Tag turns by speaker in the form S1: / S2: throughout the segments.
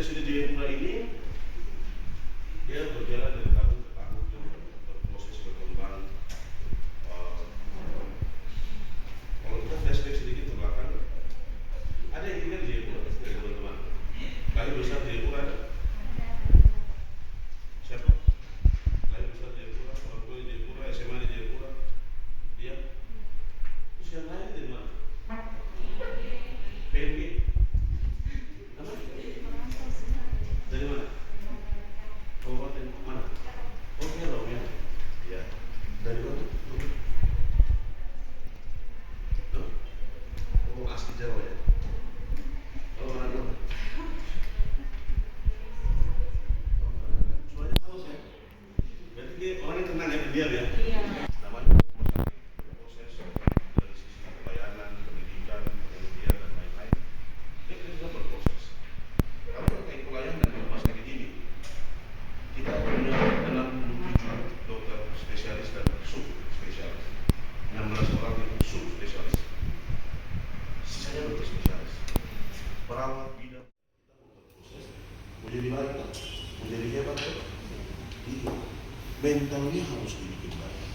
S1: RSUD Jayapura ini dia berjalan dari tahun ke tahun, berproses berkembang. Kalau kita flashback sedikit ke belakang, ada yang tinggal di Jayapura dari teman-teman. Lahir besar Jayapura ada? Siapa? Lahir besar Jayapura, orang tua di Jayapura, SMA di Jayapura. Dia? Terus yang lain dari mana? PMG? Apa? Dari mana? Kabupaten mana? Oh, Riau ya. Ya. Dari mana? Oh, asli Jawa ya. Oh, mana? Suaranya halus ya. Berarti dia orang yang tenang ya, pendiam ya. Iya. Namanya proses dari sisi pelayanan, pendidikan, kemudian dan lain-lain. Dia juga berproses. Kalau terkait pelayanan di rumah sakit ini, kita punya 67 dokter spesialis dan sub spesialis, 16 orang yang sub spesialis, sisanya dokter spesialis. Perawat bidan kita mau berproses, mau jadi baik, mau jadi hebat, itu mentalnya harus dibikin baik.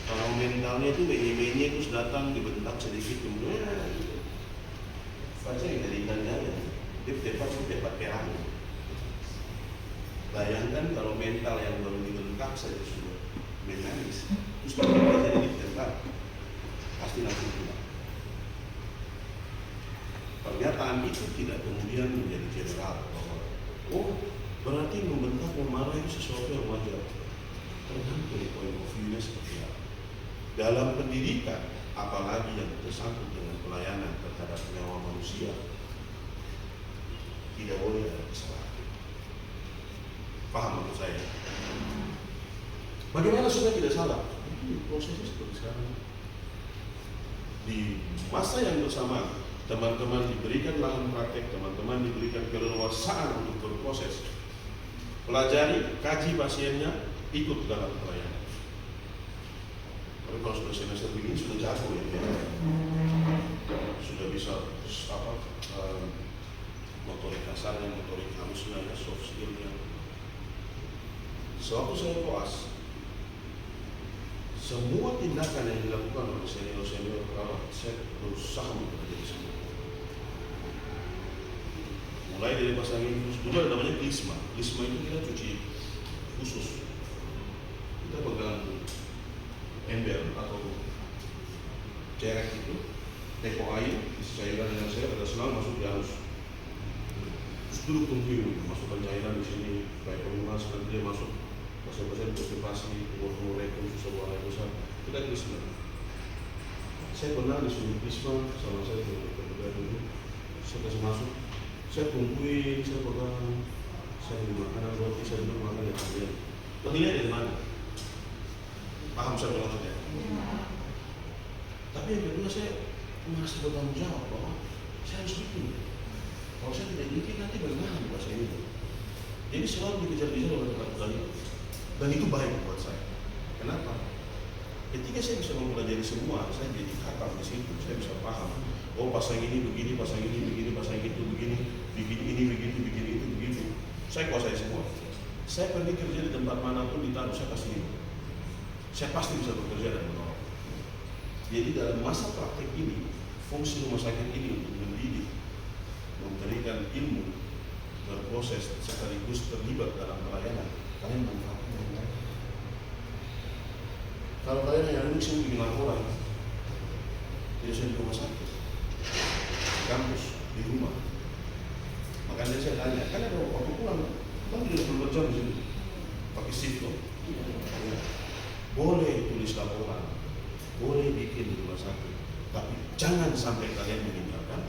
S1: Kalau mentalnya itu menye-menye terus datang dibentak sedikit kemudian baca yang dari ikannya aja, dia perang. Bayangkan kalau mental yang baru dibengkak saja sudah menangis, terus kita jadi ditembak, pasti langsung pulang. Pernyataan itu tidak kemudian menjadi general bahwa oh berarti membentak memarah itu sesuatu yang wajar. Tergantung dari point of view-nya seperti apa. Dalam pendidikan, apalagi yang tersangkut dengan pelayanan terhadap nyawa manusia, tidak boleh ada kesalahan. Paham maksud saya? Bagaimana supaya tidak salah? Ini prosesnya seperti sekarang. Di masa yang bersamaan, teman-teman diberikan lahan praktek, teman-teman diberikan keleluasaan untuk berproses. Pelajari, kaji pasiennya, ikut dalam pelayanan. Tapi kalau sudah semester begini sudah jago ya, sudah bisa motorik kasarnya, motorik halusnya, soft skillnya. Sewaktu saya koas, semua tindakan yang dilakukan oleh senior-senior perawat saya berusaha mempelajari semua. Mulai dari pasang infus, dulu ada namanya klisma. Klisma itu kita cuci khusus. Kita pegang ember atau cerek itu, teko air, isi cairan yang saya ada senang masuk di halus. Terus dulu tungguin, masukkan cairan di sini, supaya pengemas nanti dia masuk. Pasien-pasien konstipasi, umur rekum, susah buang air besar, kita klisma. Saya pernah disuruh klisma sama saya berbeda dulu, saya kasih masuk. Saya tungguin, saya pegang, saya beli makanan roti, saya duduk makan yang kalian. Penilai dari mana? Paham saya maksudnya? Tapi yang kedua saya merasa bertanggung jawab bahwa saya harus bikin. Kalau saya tidak bikin nanti bagaimana bahasa ini? Jadi selalu dikejar-kejar oleh kata-kata itu. Dan itu baik buat saya. Kenapa? Ketika saya bisa mempelajari semua, saya jadi khatam di situ, saya bisa paham. Oh pasang ini begini, pasang ini begini, pasang itu begini, bikin ini begitu, bikin itu begitu. Saya kuasai semua. Saya pergi kerja di tempat manapun ditaruh, saya pasti ini. Saya pasti bisa bekerja dan menolong. Jadi dalam masa praktek ini, fungsi rumah sakit ini untuk mendidik, memberikan ilmu, berproses sekaligus terlibat dalam pelayanan. Kalian manfaatkan yang baik. Kalau kalian yang duduk sini bikin laporan, tidak usah di rumah sakit, di kampus, di rumah. Makanya saya tanya, kan ada waktu pulang, kan tidak berjam di sini, pakai shift loh. Ya. Boleh tulis laporan, boleh bikin di rumah sakit, tapi jangan sampai kalian meninggalkan